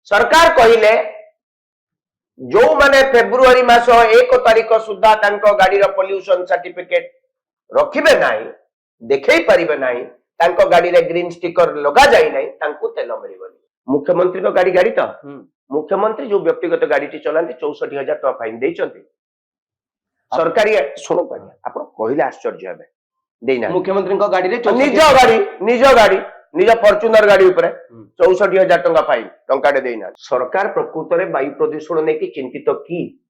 सरकार कहले जो माने फेब्रुआरी मास 1 तारिख सुधा तांको गाड़ी रो पोल्यूशन सर्टिफिकेट रखिबे नाही देखै परिबे नाही तांको गाड़ी रे ग्रीन स्टिकर लगा जाई नाही तांको तेल मिलिबनी। मुख्यमंत्री रो गाड़ी तो मुख्यमंत्री जो व्यक्तिगत गाड़ी टी चलांती 64,000 टका फाइन देइचंती। सरकारी सुनो पानी आपण कहले आश्चर्य हेबे देइना मुख्यमंत्री को गाड़ी रे निज गाड़ी निज फॉर्च्यूनर गाड़ी ऊपर 64,000 टका फाइन टंकाटे देइना। सरकार प्रकृत में वायु प्रदूषण नहीं कि चिंतित की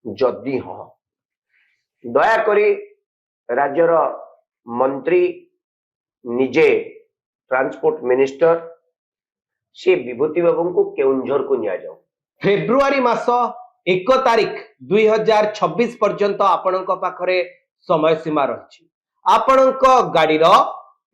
जदि हाँ दया करी राज्यर मंत्री निजे ट्रांसपोर्ट मिनिस्टर से विभूति बाबू को केउंझर को निया जाओ। फेब्रुआरी मास 1 तारिख 2026 पर्यंत आपण पाखरे समय सीमा रही। आपण गाड़ी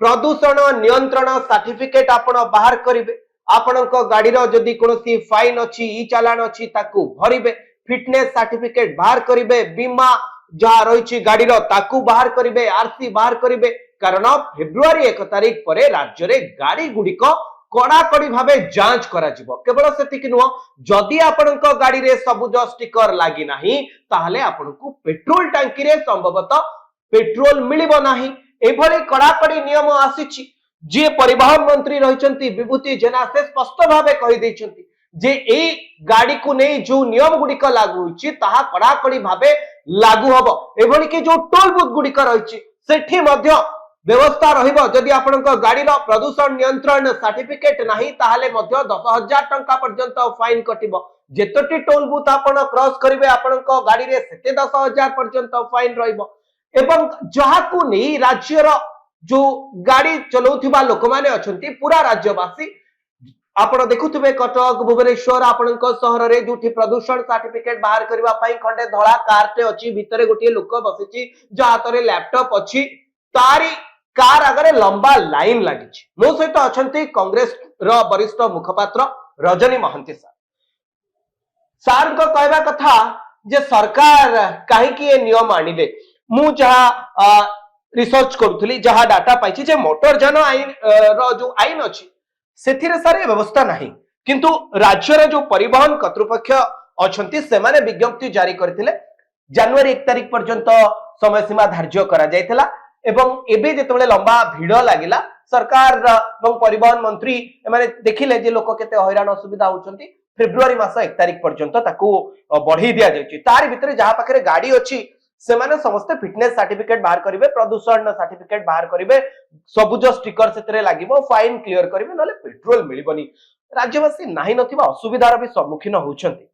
प्रदूषण नियंत्रण सर्टिफिकेट आपण बाहर करिवे। आपण गाड़ी जदि कोनोसी फाइन अछि ई चालान अछि ताकू भरिबे। फिटनेस सर्टिफिकेट बाहर करिवे। बीमा जहा रही गाड़ी ताकू बाहर करिवे। आरसी बाहर करिवे। कारण फेब्रुआरी 1 तारिख परे राज्य रे गाड़ी गुड़िक कड़ाकड़ी भावे जांच करा जिवो। केवल सेतिक नुह जदि आपणक गाड़ी रे सबुज स्टिकर लागी नाही ताहले आपणकू पेट्रोल टांकी रे संभवतः पेट्रोल मिलिबो नाही। एभली कड़ाकड़ी नियम आसीछि जे परिवहन मंत्री रहिचंती विभूति जेना से स्पष्ट भावे कहि दैचंती जे एई गाड़ी को नै जो नियम गुड़िक लागू होइछि ताहा कड़ाकड़ी भावे लागू हबो। एभली कि जो टोल बूथ गुड़िक रहिछि सेठी मध्य व्यवस्था रहिबो। जदि आपनक गाड़ी रो प्रदूषण नियंत्रण सर्टिफिकेट नाही ताहाले मध्य 10,000 टंका पर्यंत फाइन कटिबो। जेतोटी टोल बूथ आपण क्रॉस करिवे आपनक गाड़ी रे सेते 10,000 पर्यंत फाइन रहिबो। एवं जहाकू नहीं राज्यर जो गाड़ी चलाउथिबा लोक माने अछंती पूरा राज्यवासी आपण देखुथिबे कटक भुवनेश्वर आपनक शहर रे जोठी प्रदूषण सर्टिफिकेट बाहर करबा पई खंडे धळा कारटे अछि भितरे गोटे लोक बसिछि जो हातरे लैपटॉप अछि तारी कार आगरे लंबा लाइन लागिछि। मो सहित अछंती कांग्रेस रो वरिष्ठ मुखपात्र रजनी महांती सार को कहबा कथा जे सरकार काहे कि ए नियम आनिले। मु जहा रिसर्च करूथली जहा डाटा पाइछि जे मोटर जन आईन रो जो आईन अछि सेथिरे सारे व्यवस्था नाही किंतु राज्य रे जो परिवहन कर्तृपक्ष अछंती से माने विज्ञप्ति जारी करथिले। जनवरी 1 तारिख पर्यंत समय सीमा धार्य करा जायतिला एवं एबे जेतबेले लंबा भिड़ लागिला सरकार एवं परिवहन मंत्री एमाने देखिले जे लोक केते हैरान असुविधा होचंती फेब्रुआरी मास 1 तारिख पर्यंत ताकू बढ़ी दिया जायछि। तार भितरे जहा पाखरे गाड़ी अछि सेमाने समस्त फिटनेस सर्टिफिकेट बाहर करिवे प्रदूषण सर्टिफिकेट बाहर करिवे सबुज स्टिकर सेतरे लागिवो फाइन क्लियर करिवे नले पेट्रोल मिलिबनी। राज्यवासी नाही नथिबा असुविधार भी सम्मुखीन होउछंती।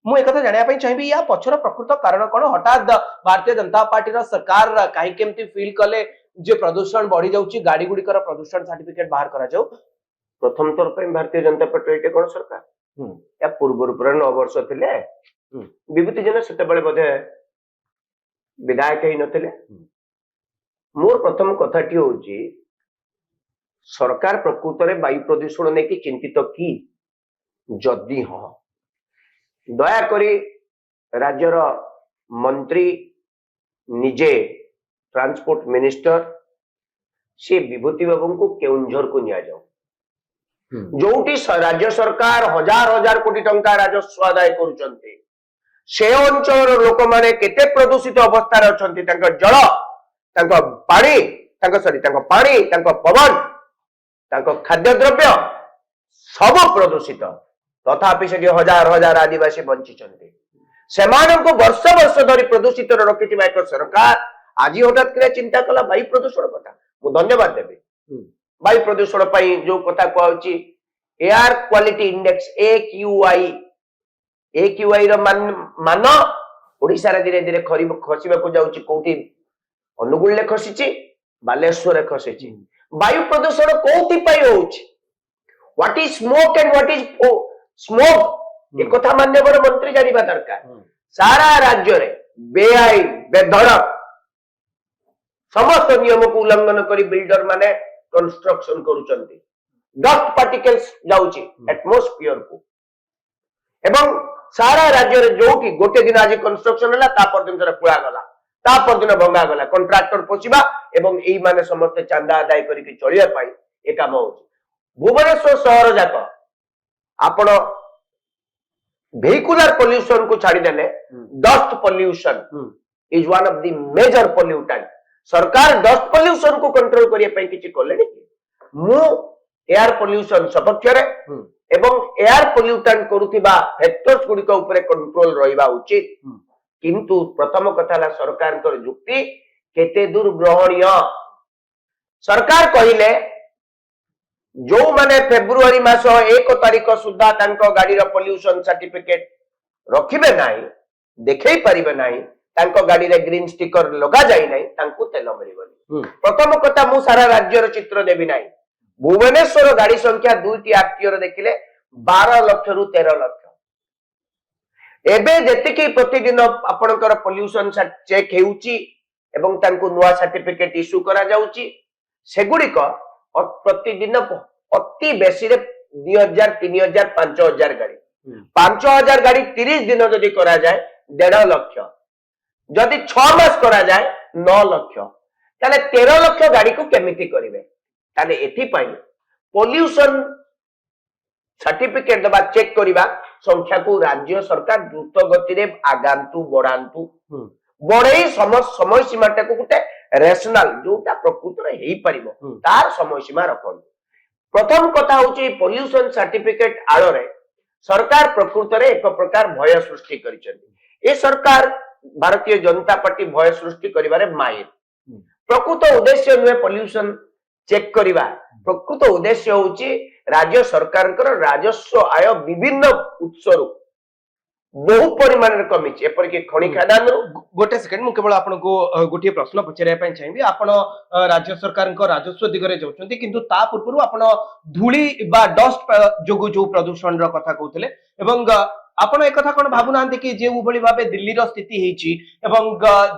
मु एकथा जानिया पई चाहिबी या पछर प्रकृत कारण कोन हठात भारतीय जनता पार्टी रा सरकार काहे केमती फील कले जे प्रदूषण बढ़ी जाउची गाड़ी गुडी कर प्रदूषण सर्टिफिकेट बाहर करा जाउ। प्रथम तौर पे भारतीय जनता पार्टी एटे कोन सरकार या पूर्व 9 वर्ष थिले विभूति जन सेते बळे बधे विधायक ही नथिले। मोर प्रथम कथाटी होची सरकार प्रकृत में वायु प्रदूषण नहीं कि चिंतित की जदि हाँ दया करी राज्यर मंत्री निजे ट्रांसपोर्ट मिनिस्टर से विभूति बाबू को केउंझर को निया जाओ। जोटी राज्य सरकार हजार हजार कोटी टंका राजस्व आदाय करुचंती से अंचल लोक माने केते प्रदूषित अवस्था अछंती तांको जल तांको पानी तांको सॉरी तांको पानी तांको पवन तांको खाद्य द्रव्य सब प्रदूषित तथापि से हजार हजार आदिवासी बंचिचंती सेमानन को वर्ष वर्ष धरी प्रदूषित रखिथिबा एक सरकार आज हठात करे चिंता कला वायु प्रदूषण कथा मु धन्यवाद देबी। वायु प्रदूषण पई जो कथा कहउची एयर क्वालिटी इंडेक्स AQI रो मान ओडिसा रे धीरे धीरे खसिबा को जाउची कोठी अनुगुल ले खसिची बालेश्वर रे खसिची। वायु प्रदूषण कोठी पई होउची what is smoke and what is smoke ए कथा माननीय मंत्री जानिबा दरकार। सारा राज्य रे बेआईन बेधड़क समस्त नियम को उल्लंघन करी बिल्डर माने कंस्ट्रक्शन करूचंती डस्ट पार्टिकल्स जाउची एटमॉस्फियर को एवं सारा राज्य रे जोटी गोटे दिन आज कंस्ट्रक्शन हला ता पर दिन पुळा गला ता पर दिन भंगा गला कॉन्ट्रैक्टर पोछिबा एवं एई माने समस्त चांदा आदाय करी चलिया पाई ए काम होची। भुवनेश्वर सहर जाक आपण vehicular pollution को छाड़ीदेले dust pollution is one of the major pollutant सरकार डस्ट पोल्यूशन को कंट्रोल करिया पई किछि करले नि मु एयर पोल्यूशन सपक्ष रे एवं एयर पोल्यूटेंट करूथिबा फैक्टर्स गुडी को ऊपर कंट्रोल रहिबा उचित किंतु प्रथम कथा ला सरकार कर जुक्ति केते दूर ग्रहणीय सरकार कहिले जो माने फेब्रुआरी मास 1 तारिख सुद्धा तांको गाड़ी रो पोल्यूशन सर्टिफिकेट रखिबे नाही देखै परिबे नाही तांको गाड़ी रे ग्रीन स्टिकर लगा जाई नाही तांको तेल मिलिबनी प्रथम कथा मु सारा राज्य रो चित्र देबी नाही भुवनेश्वर गाड़ी संख्या 2टी आरटीओ देखिले 12 लाख रु 13 लाख एबे जेतिकी प्रतिदिन आपणकर पोल्यूशन चेक हेउची एवं तांको नुवा सर्टिफिकेट इश्यू करा जाउची सेगुडी को प्रतिदिन अति बेसी रे 2000 3000 5000 गाड़ी 5000 गाड़ी 30 दिन जदि करा जाए 1.5 लाख जदि 6 मास करा जाए 9 लाख ताले 13 लाख गाड़ी को केमिति करिवे ताले एथि पई पोल्यूशन सर्टिफिकेट दबा चेक करिबा संख्या को राज्य सरकार द्रुत गति रे आगांतु बढ़ांतु बढ़ई समय सीमा को गुटे रेशनल जोटा प्रकृत रे हेई परिबो तार समय सीमा रखन प्रथम कथा होची पोल्यूशन सर्टिफिकेट आलो रे सरकार प्रकृत रे एक प्रकार भय सृष्टि करिसेंती ए सरकार भारतीय जनता पार्टी भय सृष्टि करिबारे माहिर प्रकृत उद्देश्य नुहे पोल्यूशन चेक करिबा प्रकृत उद्देश्य होची राज्य सरकार राजस्व आय विभिन्न उत्सरु बहु परिमाण रे कमिछि एपर कि खनि खादान गोटे सेकंड मु केवल आपन को गोटे प्रश्न पचरिया पय चाहिबी आपन राज्य सरकार को राजस्व दिगरे जाउछंती किंतु ता पूर्व आपन धूली बा डस्ट जोगु जो प्रदूषण रो कथा कहउतले एवं आपण एक कथा कोन भाबु नांती कि जे उबळी भाबे दिल्ली रो स्थिति हेची एवं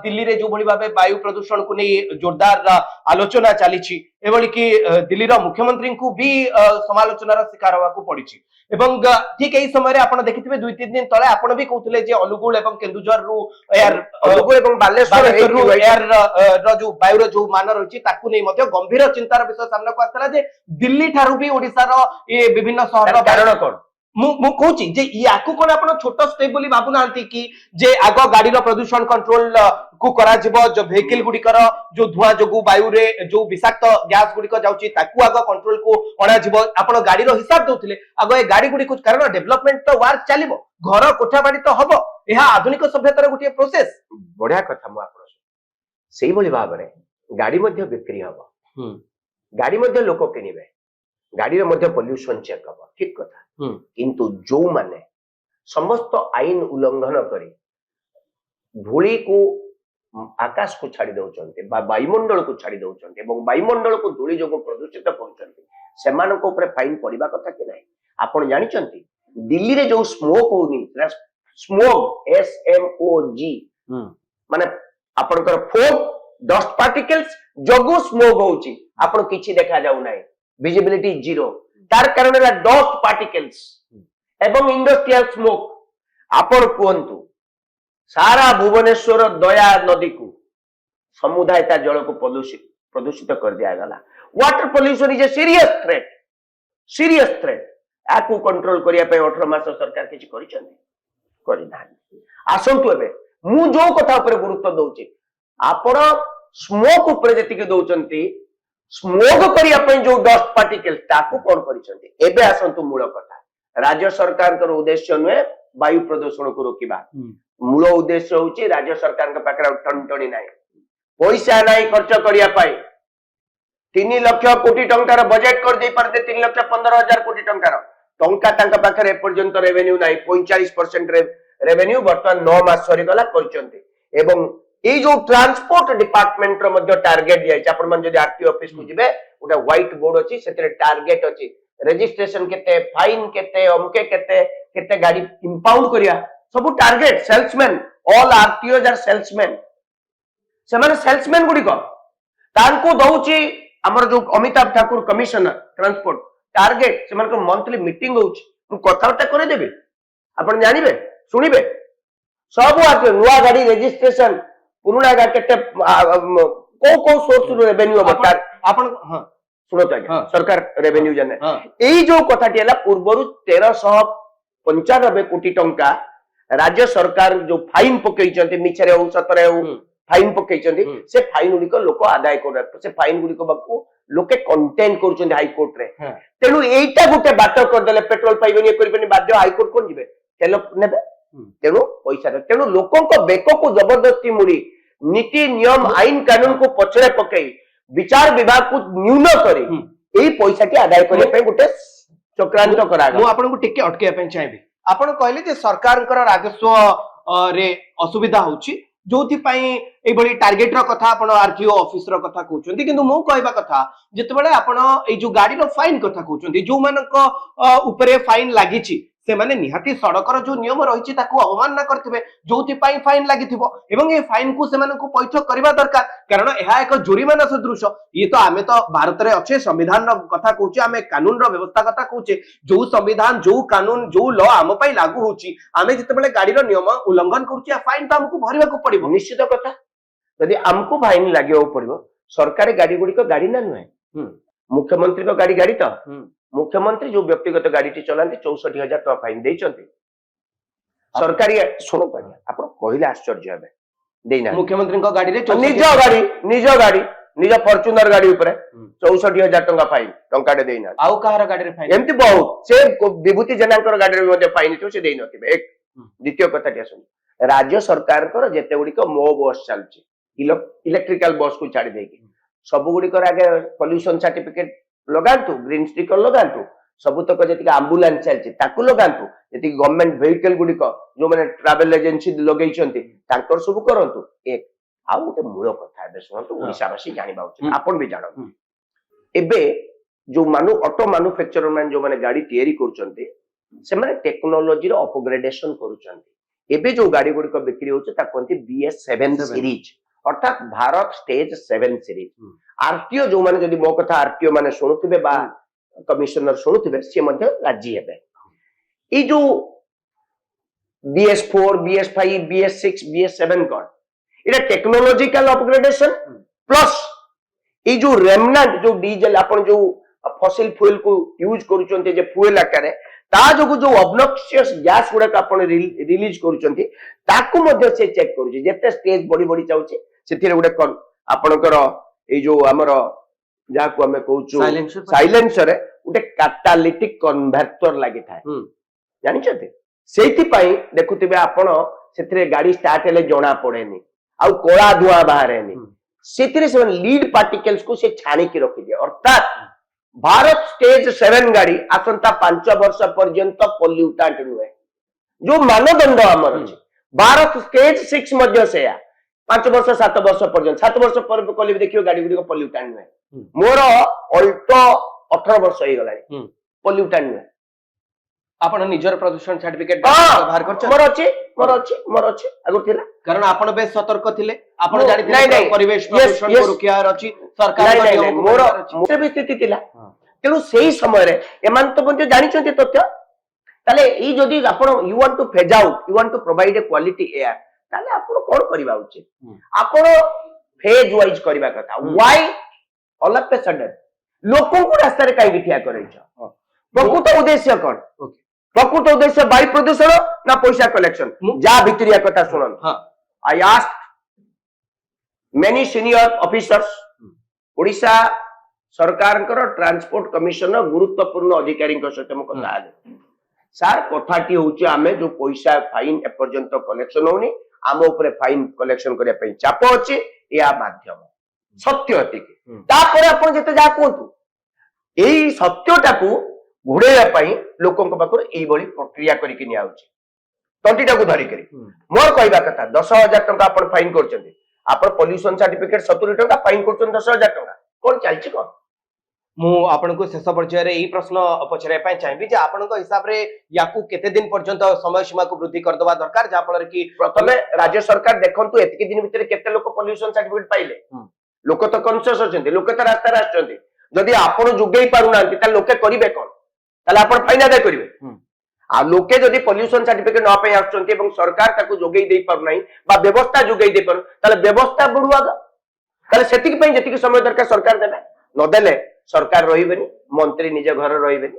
दिल्ली रे जो बळी भाबे वायु प्रदूषण को नै जोरदार आलोचना चालीछि एवली कि दिल्ली रो मुख्यमंत्री को भी समालोचना रो शिकार होवा को पड़िछि एवं ठीक एई समय रे आपण देखिथिबे 2-3 दिन तळे आपण भी कहउतले जे अनुगुल एवं केन्दुझर रु एयर अनुगुल एवं बालेश्वर रु एयर रो जो वायु रो जो मान रहिछि ताकू नै मध्ये गंभीर चिंतार विषय सामना को आस्तला जे दिल्ली थारु भी ओडिसा रो ए विभिन्न शहर कारण कोन मु कहूची जे याकू कोन आपण छोट स्टेप बोली बाबू नांती कि जे आगो गाड़ी रो प्रदूषण कंट्रोल को करा जिवो जो व्हीकल गुडी कर जो धुआं जोगु वायु रे जो विषाक्त गैस गुडी को जाउची ताकू आगो कंट्रोल को अणा जिवो आपण गाड़ी रो हिसाब दोथिले आगो ए गाड़ी गुडी को कारण डेवलपमेंट तो वर्क चलिबो घर कोठा बाड़ी तो हबो एहा आधुनिक सभ्यतार गुटी प्रोसेस बढ़िया कथा मु आपण सेही बोली भाबरे गाड़ी मध्ये बिक्री हबो गाड़ी मध्ये लोक किनिबे गाड़ी रे मध्ये पोल्यूशन चेक हबो ठीक कथा किंतु जो माने समस्त आईन उल्लंघन करी धूली को आकाश को छाड़ी दउचंते बा वायुमंडल को छाड़ी दउचंते एवं वायुमंडल को धूली जोगो प्रदूषित करचंते सेमान को ऊपर फाइन पड़िबा कथा कि नाही आपण जानि चंती दिल्ली रे जो स्मोक होनी स्मोक SMOG माने आपनकर फोग डस्ट पार्टिकल्स जोगो स्मोक होउची आपण किछि देखा जाउ नाही विजिबिलिटी जीरो तार कारण डस्ट पार्टिकल्स एवं इंडस्ट्रियल स्मोक आपण कुहंतु सारा भुवनेश्वर दया नदी को समुदाय ता जल को प्रदूषित कर दिया गला water pollution is a serious threat आकु कंट्रोल करिया पे 18 मास सरकार किछि करिसथि करि नाही आसंतु एबे मु जो कथा ऊपर गुरुत्व दउची आपण स्मोक ऊपर जति के दउचंती स्मोक करिया पे जो डस्ट पार्टिकल्स ताकू कोन करिसथि एबे आसंतु मूल कथा राज्य सरकार कर उद्देश्य नुहे वायु प्रदूषण को रोकिबा मूल उद्देश्य होची राज्य सरकार के पाखरा ठनठनी नाही पैसा नाही खर्च करिया पाई 3 लाख कोटी टंकार बजेट कर दे परते 3,15,000 कोटी टंकार टंका तांका पाखरे पर्यंत रेवेन्यू नाही 45% रेवेन्यू वर्तमान 9 मास सरी गला करचंती एवं ए जो ट्रांसपोर्ट डिपार्टमेंट रो मध्ये टारगेट जाय आपण मन जदी आरटीओ ऑफिस को जिबे ओटा व्हाइट बोर्ड अछि सेते टारगेट अछि रजिस्ट्रेशन केते फाइन केते अमके केते गाड़ी इंपाउंड करिया सब target salesman all RTOs are salesman से माने सेल्समैन गुडी को तांको दउची हमर जो Amitabh Thakur commissioner transport target से माने मंथली मीटिंग होउची मु कथाटा करे देबे आपण जानिबे सुनिबे सब आते नुवा गाड़ी रजिस्ट्रेशन पुरुना गाड़ी केते को सोर्स रेवेन्यू बता आपण हां ଶୁଣନ୍ତୁ ଆଜ୍ଞା ହଁ। ସରକାର ରେଭିନ୍ୟୁ ଜାନେ ହଁ ଏଇ ଯୋଉ କଥାଟି ହେଲା ପୂର୍ବରୁ 1395 କୋଟି ଟଙ୍କା ରାଜ୍ୟ ସରକାର ଯୋଉ ଫାଇନ ପକେଇଛନ୍ତି ମିଛରେ ହଉ ସତରେ ହଉ ହୁଁ। ଫାଇନ ପକେଇଛନ୍ତି ହୁଁ। ସେ ଫାଇନ ଗୁଡିକ ଲୋକ ଆଦାୟ କରୁନାହାନ୍ତି ସେ ଫାଇନ ଗୁଡିକ ପାଖକୁ ଲୋକେ କଣ୍ଟେନ କରୁଛନ୍ତି ହାଇକୋର୍ଟ ରେ ହଁ। ତେଣୁ ଏଇଟା ଗୋଟେ ବାଟ କରିଦେଲେ ପେଟ୍ରୋଲ ପାଇବେନି ଇଏ କରିବେନି ବାଧ୍ୟ ହାଇକୋର୍ଟ କଣ ଯିବେ ତେଲ ନେବେ ହୁଁ। ତେଣୁ ପଇସା ଦେବେ। ତେଣୁ ଲୋକଙ୍କ ବେକକୁ ଜବରଦସ୍ତି ମୁଡି ନୀତି ନିୟମ ଆଇନ କାନୁନକୁ ପଛରେ ପକେଇ ବିଚାର ବିଭାଗକୁ ନ୍यून କରି ହୁଁ। ଏଇ ପଇସାଟି ଆଦାୟ କରିବା ପାଇଁ ଗୋଟେ ଚକ୍ରାନ୍ତ ମୁଁ କରାଗଲା ଆପଣଙ୍କୁ ଟିକେ ଅଟକେଇବା ପାଇଁ ଚାହିଁବି ଆପଣ କହିଲେ ଯେ ସରକାରଙ୍କର ରାଜସ୍ୱ ରେ ଅସୁବିଧା ହଉଛି ଯୋଉଥିପାଇଁ ଏଇଭଳି ଟାର୍ଗେଟ ର କଥା ଆପଣ ଆରଟିଓ ଅଫିସ ର କଥା କହୁଛନ୍ତି କିନ୍ତୁ ମୁଁ କହିବା କଥା ଯେତେବେଳେ ଆପଣ ଏଇ ଯୋଉ ଗାଡିର ଫାଇନ କଥା କହୁଛନ୍ତି ଯୋଉମାନଙ୍କ ଉପରେ ଫାଇନ ଲାଗିଛି ସେମାନେ ନିହାତି ସଡ଼କର ଯୋଉ ନିୟମ ରହିଛି ତାକୁ ଅବମାନନା କରିଥିବେ ଯୋଉଥିପାଇଁ ଫାଇନ ଲାଗିଥିବ ଏବଂ ଏ ଫାଇନ କୁ ସେମାନଙ୍କୁ ପୈଠ କରିବା ଦରକାର କାରଣ ଏହା ଏକ ଜୋରିମାନା ସଦୃଶ ଇଏ ତ ଆମେ ତ ଭାରତରେ ଅଛେ ସମ୍ବିଧାନର କଥା କହୁଛେ ଆମେ କାନୁନର ବ୍ୟବସ୍ଥା କଥା କହୁଛେ ଯୋଉ ସମ୍ବିଧାନ ଯୋଉ କାନୁନ ଯୋଉ ଲ ଆମ ପାଇଁ ଲାଗୁ ହଉଛି ଆମେ ଯେତେବେଳେ ଗାଡିର ନିୟମ ଉଲ୍ଲଂଘନ କରୁଛେ ଫାଇନ ତ ଆମକୁ ଭରିବାକୁ ପଡିବ ନିଶ୍ଚିତ କଥା ଯଦି ଆମକୁ ଫାଇନ ଲାଗିବାକୁ ପଡିବ ସରକାରୀ ଗାଡି ଗୁଡିକ ଗାଡି ନା ନୁହେଁ ହୁଁ। ମୁଖ୍ୟମନ୍ତ୍ରୀଙ୍କ ଗାଡି ତ ହୁଁ। ମୁଖ୍ୟମନ୍ତ୍ରୀ ଯୋଉ ବ୍ୟକ୍ତିଗତ ଗାଡିଟି ଚଲାନ୍ତି 64,000 ଟଙ୍କା ଫାଇନ ଦେଇଛନ୍ତି ସରକାରୀ ଶୁଣନ୍ତୁ ଆଜ୍ଞା ଆପଣ କହିଲେ ଆଶ୍ଚର୍ଯ୍ୟ ହେବେ ଦେଇନାହାନ୍ତି ମୁଖ୍ୟମନ୍ତ୍ରୀଙ୍କ ଗାଡିରେ ନିଜ ଗାଡି ନିଜ ଫର୍ଚୁନର ଗାଡି ଉପରେ 64,000 ଟଙ୍କା ଫାଇନ ଟଙ୍କାଟେ ଦେଇନାହାନ୍ତି ଆଉ କାହାର ଗାଡିରେ ଫାଇନ ଏମିତି ବହୁତ ସେ ବିଭୂତି ଜେନାଙ୍କର ଗାଡିରେ ମଧ୍ୟ ଫାଇନ ଥିବ ସେ ଦେଇନଥିବେ ଏକ ଦ୍ୱିତୀୟ କଥାଟି ଆସନ୍ତୁ ରାଜ୍ୟ ସରକାରଙ୍କର ଯେତେ ଗୁଡିକ ମୋ ବସ୍ ଚାଲୁଛି ଇଲେକ୍ଟ୍ରିକାଲ ବସ୍ କୁ ଛାଡି ଦେଇକି ସବୁ ଗୁଡିକର ଆଗେ ପଲ୍ୟୁସନ ସାର୍ଟିଫିକେଟ ଲଗାନ୍ତୁ ଗ୍ରୀନ ଷ୍ଟିକର ଲଗାନ୍ତୁ ସବୁତକ ଯେତିକି ଆମ୍ବୁଲାନ୍ସ ଚାଲିଛି ତାକୁ ଲଗାନ୍ତୁ ଯେତିକି ଗଭର୍ଣ୍ଣମେଣ୍ଟ ଭେହିକଲ ଗୁଡିକ ଯୋଉମାନେ ଟ୍ରାଭେଲ ଏଜେନ୍ସି ଲଗେଇଛନ୍ତି ତାଙ୍କର ସବୁ କରନ୍ତୁ ଏକ ଆଉ ଗୋଟେ ମୂଳ କଥା ଏବେ ଶୁଣନ୍ତୁ ଓଡିଶାବାସୀ ଜାଣିବା ଉଚିତ ଆପଣ ବି ଜାଣନ୍ତୁ ଏବେ ଯୋଉ ଅଟୋ ମାନୁଫ୍ୟାକ୍ଚର ମାନେ ଯୋଉମାନେ ଗାଡି ତିଆରି କରୁଛନ୍ତି ସେମାନେ ଟେକ୍ନୋଲୋଜିର ଅପଗ୍ରେଡେସନ କରୁଛନ୍ତି ଏବେ ଯୋଉ ଗାଡି ଗୁଡିକ ବିକ୍ରି ହଉଛି ତାକୁ କୁହନ୍ତି BS7 ସିରିଜ ଅର୍ଥାତ୍ ଭାରତ ଷ୍ଟେଜ 7 ସିରିଜ ଆରଟିଓ ଯୋଉମାନେ ଯଦି ମୋ କଥା ଆରଟିଓ ମାନେ ଶୁଣୁଥିବେ ବା କମିଶନର ଶୁଣୁଥିବେ ସିଏ ମଧ୍ୟ ରାଜି ହେବେ ଏଇ ଯୋଉ BS4 BS5 BS6 BS7 କଣ এটা টেকনোলজিক্যাল অপগ্রেডেশন প্লস এই যে রেমনান্ট যে ডিজেল আপন যে ফসিল ফুয়েল কু ইউজ করুচন্তি যে ফুয়েল আকারে তা যোগু যে অবনক্সিয়াস গ্যাস গুড়া আপন রিলিজ করুচন্তি তাকু মধ্যে সে চেক করুছি যেতে স্টেজ বড়ি বড়ি যাଉଛି ସେଥିରେ ଗୋଟେ ଆପଣଙ୍କର ଏଇ ଯୋଉ ଆମର ଯାହାକୁ ଆମେ କହୁଛୁ ସାଇଲେନ୍ସରେ ଗୋଟେ କାଟାଲିଟିକ କନଭର୍ଟର ଲାଗିଥାଏ ଜାଣିଛନ୍ତି ସେଇଥିପାଇଁ ଦେଖୁଥିବେ ଆପଣ ସେଥିରେ ଗାଡି ଷ୍ଟାର୍ଟ ହେଲେ ଜଣା ପଡେନି ଆଉ କଳା ଧୂଆଁ ବାହାରେନି ସେଥିରେ ସେମାନେ ଲିଡ ପାର୍ଟିକଲ୍ସ କୁ ସେ ଛାଣିକି ରଖିଦିଏ ଅର୍ଥାତ୍ ଭାରତ ଷ୍ଟେଜ 7 ଗାଡି ଆସନ୍ତା 5 ବର୍ଷ ପର୍ଯ୍ୟନ୍ତ ପଲ୍ୟୁଟାଣ୍ଟ ନୁହେଁ ଯୋଉ ମାନଦଣ୍ଡ ଆମର ଅଛି ଭାରତ ଷ୍ଟେଜ 6 ମଧ୍ୟ ସେୟା 5 ବର୍ଷ 7 ବର୍ଷ ପର୍ଯ୍ୟନ୍ତ 7 ବର୍ଷ ପରେ କଲେ ବି ଦେଖିବ ଗାଡି ଗୁଡିକ ପଲ୍ୟୁଟାଣ୍ଟ ନୁହେଁ ମୋର ଅଲ୍ଟୋ 18 ବର୍ଷ ହେଇଗଲାଣି ପଲ୍ୟୁଟାଣ୍ଟ ନୁହେଁ ଆପଣ ନିଜର ପ୍ରଦୂଷଣ ସାର୍ଟିଫିକେଟ ବ୍ୟବହାର କରୁଛନ୍ତି ମୋର ଅଛି ଆଗରୁ ଥିଲା କାରଣ ଆପଣ ବେଶ ସତର୍କ ଥିଲେ ଆପଣ ଜାଣିଥିଲେ ପରିବେଶ ପ୍ରଦୂଷଣକୁ ରୋକିବାର ଅଛି ସରକାରଙ୍କ ନିୟମକୁ ମାନିବାର ଅଛି ମୋର ବି ସ୍ଥିତି ଥିଲା ତେଣୁ ସେଇ ସମୟରେ ଏମାନେ ତ ମଧ୍ୟ ଜାଣିଛନ୍ତି ତଥ୍ୟ ତାହେଲେ ଏଇ ଯଦି ଆପଣ you want to phase out you want to provide a quality air ତାହେଲେ ଆପଣ କଣ କରିବା ଉଚିତ ଆପଣ ଫେଜ ୱାଇଜ କରିବା କଥା why all of a sudden ଲୋକଙ୍କୁ ରାସ୍ତାରେ କାହିଁକି ଠିଆ କରେଇଛ ପ୍ରକୃତ ଉଦ୍ଦେଶ୍ୟ କଣ ପ୍ରକୃତ ଉଦ୍ଦେଶ୍ୟ ବାୟୁ ପ୍ରଦୂଷଣ ନା ପଇସା କଲେକ୍ସନ ଯାହା ଭିତରିଆ କଥା ଶୁଣନ୍ତୁ I ask many senior officers Odisha सरकारଙ୍କର ट्रांसपोर्ट कमिशन गुरुत्वपूर्ण अधिकारी सहित मो कथा आले सार कथाटी होची आमे जो पैसा फाइन एपर्यंत कलेक्शन होनी आम ऊपर फाइन कलेक्शन करया पई चाप अछि या माध्यम सत्य अतिक तापर आपण जते जा कहतु एई सत्यटाकू घुड़ेया पई लोकंक पाखर एई बळी प्रक्रिया करिकि निया होची तंटीटाकू धरि करी मोर कहबा कथा 10,000 टका आपण फाइन करचंदी आपण पॉल्यूशन सर्टिफिकेट 70 टका फाइन करचन 10,000 टका कोन चालची कोन मु आपनको शेष पर्यायर एई प्रश्न पचरे पई चाहिबी जे आपनको हिसाब रे याकू केते दिन पर्यंत समय सीमा को वृद्धि कर दबा दरकार जा फल कि प्रथमे राज्य सरकार देखंतु एतकी दिन भितर केते लोक पॉल्यूशन सर्टिफिकेट पाइले लोक तो कॉन्शियस अछंती लोक तो रास्ता रे आछंती जदि आपण जुगेई पारुनांती त लोके करिवे कोन ताले आपण फाइन अदा करिवे आ लोके जदि पॉल्यूशन सर्टिफिकेट न पे आछंती एवं सरकार ताकू जोगेई देई पारु नाही बा व्यवस्था जोगेई दे पारु ताले व्यवस्था बढुआ ताले सेतिक पई जेतिक समय दरकार सरकार देबे न देले सरकार रहिबेनी मंत्री निजे घर रहिबेनी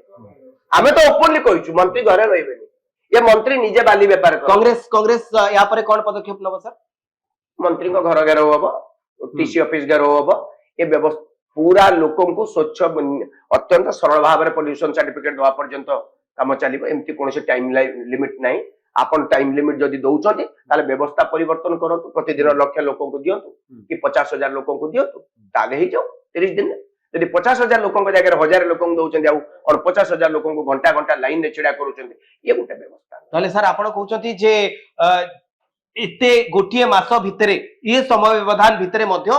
आमे तो ओपनली कहूछु मंत्री घरे रहिबेनी ये मंत्री निजे बाली व्यापार कर कांग्रेस या पर कौन पदक्षेप नब सर मंत्री को घर घेराव हम टीसी ऑफिस घेराव हम ये व्यवस्था पूरा लोकों को स्वच्छ अत्यंत सरल भाव में पोल्यूशन सर्टिफिकेट दवा पर्यंत काम चलो एमती कौन टाइम लिमिट नहीं आपन टाइम लिमिट जदि दौरान ताले व्यवस्था परिवर्तन करतु प्रतिदिन लक्ष लोकों को दिंतु कि 50,000 लोकों को दिंतु ताले ही जाओ 30 दिन यदि 50,000 लोकों जगह 1000 लोकों दौरान और 50,000 लोकों को घंटा घंटा लाइन रे छिड़ा करूछन ये गोटे व्यवस्था ताले सर आपण कहउछंती जे इते गोटिए मास भितरे ये समय व्यवधान भितरे मध्य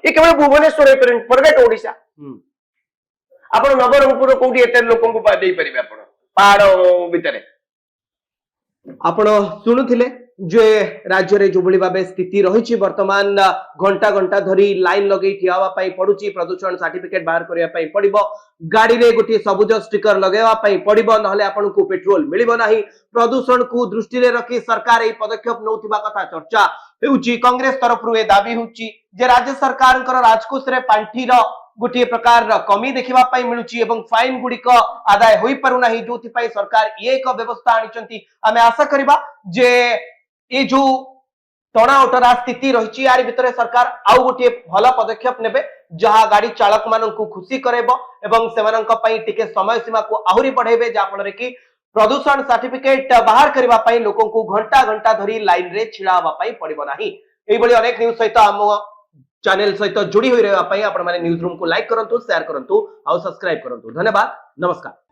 ये केवल भुवनेश्वर फॉरगेट ओडिशा आपण नवरंगपुर कोठी एते लोकों को दे परिबे आपण पहाड़ भितरे आपण शुणुथिले जे राज्य रे जो भली भाबे स्थिति रहिछि वर्तमान घंटा घंटा धरी लाइन लगे ठियावा पई पडुछि प्रदूषण सर्टिफिकेट बाहर करिया पई पडिबो गाड़ी रे गोटी सबुज स्टिकर लगेवा पई पडिबो नहले आपन को पेट्रोल मिलिबो नाही प्रदूषण को दृष्टि रे रखी सरकार ए पदक्षेप नौथिबा कथा चर्चा हेउछि कांग्रेस तरफ रु ए दाबी होछि जे राज्य सरकार राजकोष रे पांठी रो गोटे प्रकार कमी देखा मिलूची एवं फाइन गुड़िक आदाय हो पारुना जो सरकार ये एक व्यवस्था आनी आम आशा करवा जे ये जो टणा ओटरा स्थिति रही यार भितर सरकार आउ गोटे भल पदक्षेप नेबे जहाँ गाड़ी चालक मान खुशी करेब एवं से समय सीमा को आहरी बढ़ेबे जहाँफल कि प्रदूषण सर्टिफिकेट बाहर करने लोक घंटा घंटा धरी लाइन रे छिड़ा पड़ो ना ये अनेक न्यूज सहित आम चैनल सहित जोड़ी हुई रहा न्यूज रूम को लाइक करंतु शेयर करंतु और सब्सक्राइब करंतु धन्यवाद नमस्कार।